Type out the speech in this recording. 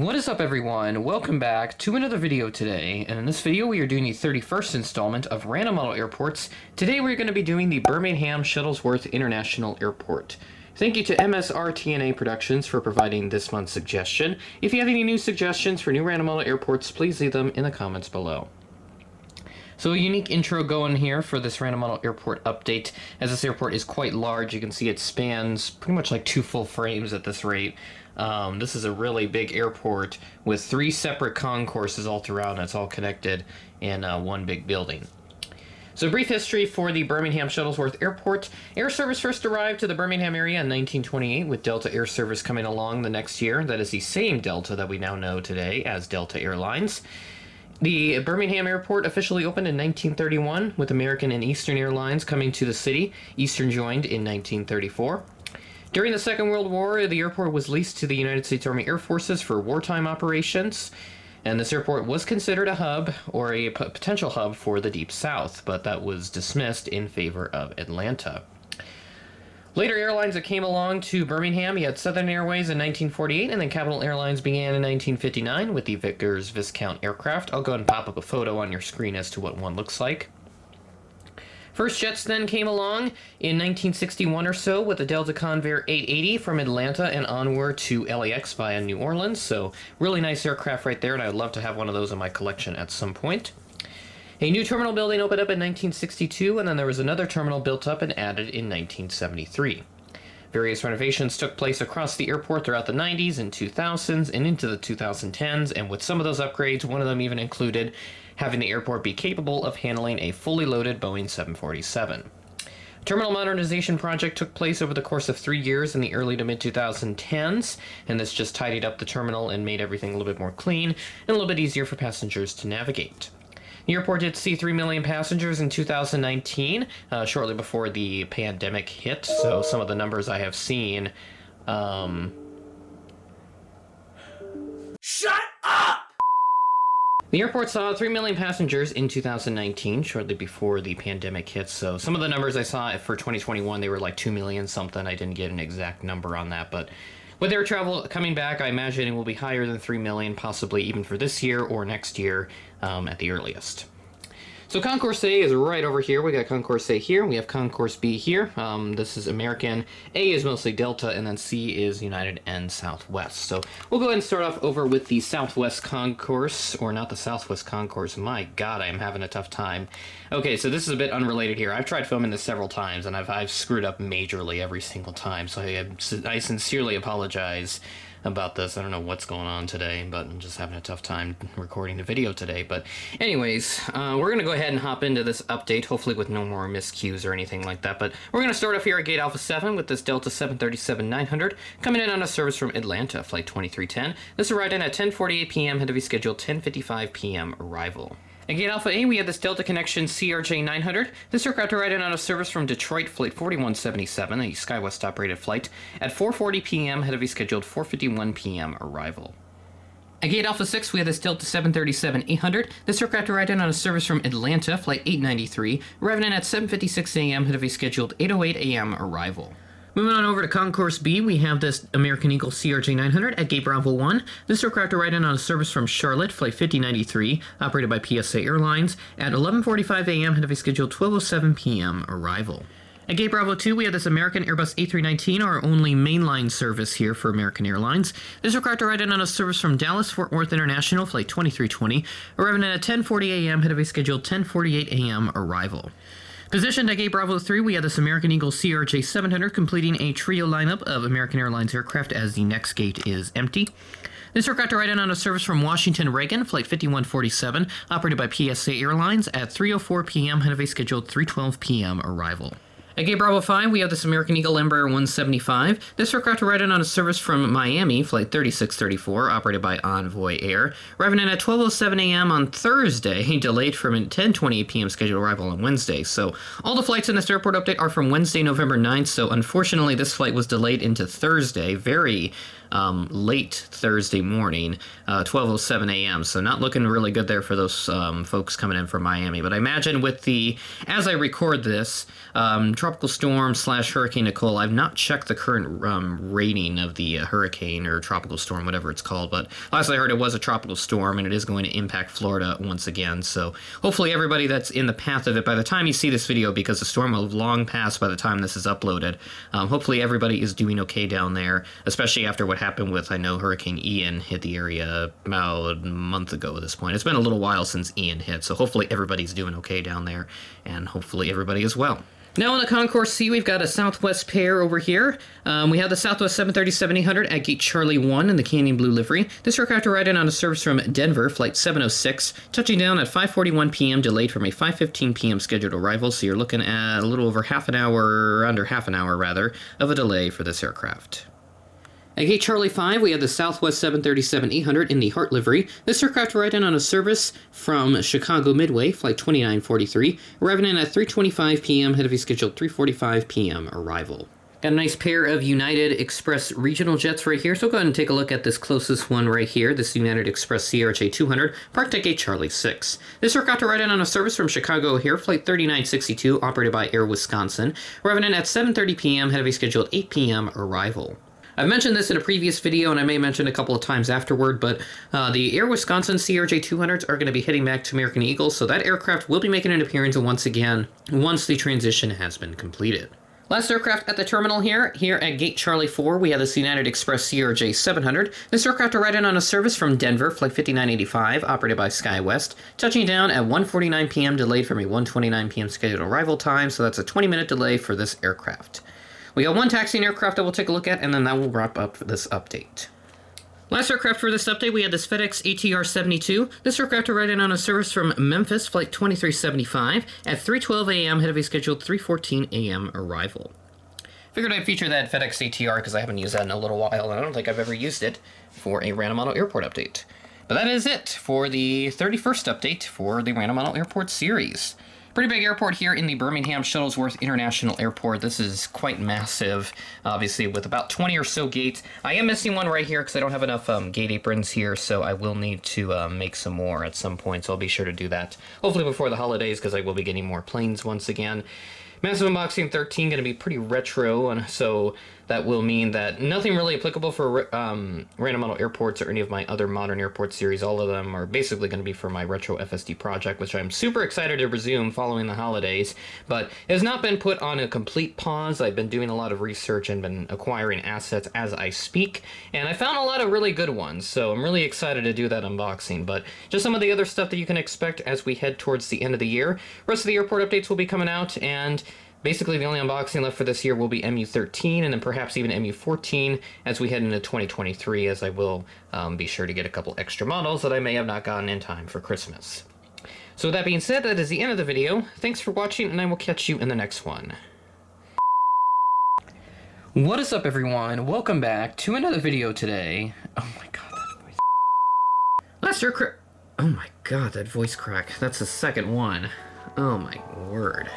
What is up, everyone? Welcome back to another video today, and in this video we are doing the 31st installment of Random Model Airports. Today we're going to be doing the Birmingham Shuttlesworth International Airport. Thank you to MSRTNA Productions for providing this month's suggestion. If you have any new suggestions for new Random Model Airports, please leave them in the comments below. So a unique intro going here for this Random Model Airport update. As this airport is quite large, you can see it spans pretty much like 2 full frames at this rate. This is a really big airport with 3 separate concourses all throughout, and it's all connected in one big building. So brief history for the Birmingham Shuttlesworth Airport. Air service first arrived to the Birmingham area in 1928, with Delta Air Service coming along the next year. That is the same Delta that we now know today as Delta Airlines. The Birmingham Airport officially opened in 1931, with American and Eastern Airlines coming to the city. Eastern joined in 1934. During the Second World War, the airport was leased to the United States Army Air Forces for wartime operations, and this airport was considered a hub, or a potential hub, for the Deep South, but that was dismissed in favor of Atlanta. Later airlines that came along to Birmingham, you had Southern Airways in 1948, and then Capital Airlines began in 1959 with the Vickers Viscount aircraft. I'll go ahead and pop up a photo on your screen as to what one looks like. First jets then came along in 1961 or so with the Delta Convair 880 from Atlanta and onward to LAX via New Orleans. So really nice aircraft right there, and I'd love to have one of those in my collection at some point. A new terminal building opened up in 1962, and then there was another terminal built up and added in 1973. Various renovations took place across the airport throughout the 90s and 2000s and into the 2010s, and with some of those upgrades, one of them even included having the airport be capable of handling a fully loaded Boeing 747. Terminal modernization project took place over the course of 3 years in the early to mid-2010s, and this just tidied up the terminal and made everything a little bit more clean and a little bit easier for passengers to navigate. The airport did see 3 million passengers in 2019, shortly before the pandemic hit, so some of the numbers I have seen... Shut up! The airport saw 3 million passengers in 2019, shortly before the pandemic hit, so some of the numbers I saw for 2021, they were like 2 million something. I didn't get an exact number on that, but with air travel coming back, I imagine it will be higher than 3 million, possibly even for this year or next year at the earliest. So Concourse A is right over here. We got Concourse A here. We have Concourse B here. This is American. A is mostly Delta, and then C is United and Southwest. So we'll go ahead and start off over with the Southwest Concourse, or not the Southwest Concourse. My God, I am having a tough time. Okay, so this is a bit unrelated here. I've tried filming this several times, and I've screwed up majorly every single time. So I sincerely apologize about this. I don't know what's going on today, but I'm just having a tough time recording the video today. But anyways, we're going to go ahead and hop into this update, hopefully with no more miscues or anything like that. But we're going to start off here at Gate Alpha 7 with this Delta 737-900 coming in on a service from Atlanta, flight 2310. This arrived in at 10:48 p.m., had to be scheduled 10:55 p.m. arrival. At Gate Alpha A, we have this Delta Connection CRJ-900. This aircraft arrived in on a service from Detroit, flight 4177, a SkyWest-operated flight. At 4:40 p.m., had to be scheduled 4:51 p.m. arrival. At Gate Alpha 6, we have this Delta 737-800. This aircraft arrived in on a service from Atlanta, flight 893, arriving in at 7:56 a.m., had to be scheduled 8:08 a.m. arrival. Moving on over to Concourse B, we have this American Eagle CRJ-900 at Gate Bravo 1. This aircraft arrived in on a service from Charlotte, flight 5093, operated by PSA Airlines. At 11:45 a.m., had to be scheduled 12:07 p.m. arrival. At Gate Bravo 2, we have this American Airbus A319, our only mainline service here for American Airlines. This aircraft arrived in on a service from Dallas Fort Worth International, flight 2320, arriving in at 10:40 a.m., had to be scheduled 10:48 a.m. arrival. Positioned at Gate Bravo 3, we have this American Eagle CRJ-700 completing a trio lineup of American Airlines aircraft as the next gate is empty. This aircraft arrived in on a service from Washington Reagan, flight 5147, operated by PSA Airlines. At 3:04 p.m., had a scheduled 3:12 p.m. arrival. At Gate Bravo 5, we have this American Eagle Embraer 175. This aircraft arrived in on a service from Miami, flight 3634, operated by Envoy Air, arriving in at 12:07 a.m. on Thursday, delayed from a 10:28 p.m. scheduled arrival on Wednesday. So all the flights in this airport update are from Wednesday, November 9th, so unfortunately this flight was delayed into Thursday. Very late Thursday morning, 12:07 a.m. So not looking really good there for those folks coming in from Miami. But I imagine as I record this, tropical storm / Hurricane Nicole, I've not checked the current rating of the hurricane or tropical storm, whatever it's called. But last I heard, it was a tropical storm, and it is going to impact Florida once again. So hopefully everybody that's in the path of it, by the time you see this video, because the storm will have long passed by the time this is uploaded, hopefully everybody is doing okay down there, especially after what happened with, I know, Hurricane Ian hit the area about a month ago at this point. It's been a little while since Ian hit, so hopefully everybody's doing okay down there, and hopefully everybody is well. Now on the Concourse C, we've got a Southwest pair over here. We have the Southwest 737-800 at Gate Charlie 1 in the Canyon Blue livery. This aircraft arrived in on a service from Denver, flight 706, touching down at 5:41 p.m., delayed from a 5:15 p.m. scheduled arrival, so you're looking at a little over under half an hour, of a delay for this aircraft. At Gate Charlie 5, we have the Southwest 737-800 in the Hart livery. This aircraft arrived in on a service from Chicago Midway, flight 2943, arriving in at 3:25 p.m., ahead of a scheduled 3:45 p.m. arrival. Got a nice pair of United Express regional jets right here, so go ahead and take a look at this closest one right here, this United Express CRJ 200, parked at Gate Charlie 6. This aircraft arrived in on a service from Chicago O'Hare, flight 3962, operated by Air Wisconsin, arriving in at 7:30 p.m., ahead of a scheduled 8 p.m. arrival. I've mentioned this in a previous video, and I may mention a couple of times afterward, but the Air Wisconsin CRJ 200s are going to be heading back to American Eagle, so that aircraft will be making an appearance once again once the transition has been completed. Last aircraft at the terminal here at Gate Charlie 4, we have this United Express CRJ 700. This aircraft arrived in on a service from Denver, flight 5985, operated by SkyWest, touching down at 1:49 p.m., delayed from a 1:29 p.m. scheduled arrival time, so that's a 20-minute delay for this aircraft. We got one taxiing aircraft that we'll take a look at, and then that will wrap up this update. Last aircraft for this update, we had this FedEx ATR 72. This aircraft arrived in on a service from Memphis, flight 2375, at 3:12 a.m., ahead of a scheduled 3:14 a.m. arrival. Figured I'd feature that FedEx ATR because I haven't used that in a little while, and I don't think I've ever used it for a Random Model Airport update. But that is it for the 31st update for the Random Model Airport series. Pretty big airport here in the Birmingham Shuttlesworth International Airport. This is quite massive, obviously, with about 20 or so gates. I am missing one right here because I don't have enough gate aprons here, so I will need to make some more at some point, so I'll be sure to do that. Hopefully before the holidays, because I will be getting more planes once again. Massive Unboxing 13 going to be pretty retro, and so that will mean that nothing really applicable for Random Model Airports or any of my other modern airport series. All of them are basically going to be for my retro FSD project, which I'm super excited to resume following the holidays, but it has not been put on a complete pause. I've been doing a lot of research and been acquiring assets as I speak, and I found a lot of really good ones, so I'm really excited to do that unboxing. But just some of the other stuff that you can expect as we head towards the end of the year. Rest of the airport updates will be coming out, and basically the only unboxing left for this year will be MU13 and then perhaps even MU14 as we head into 2023, as I will be sure to get a couple extra models that I may have not gotten in time for Christmas. So with that being said, that is the end of the video. Thanks for watching, and I will catch you in the next one. What is up, everyone? Welcome back to another video today. Oh my god, that voice. Last year, oh my god, that voice crack. That's the second one. Oh my word.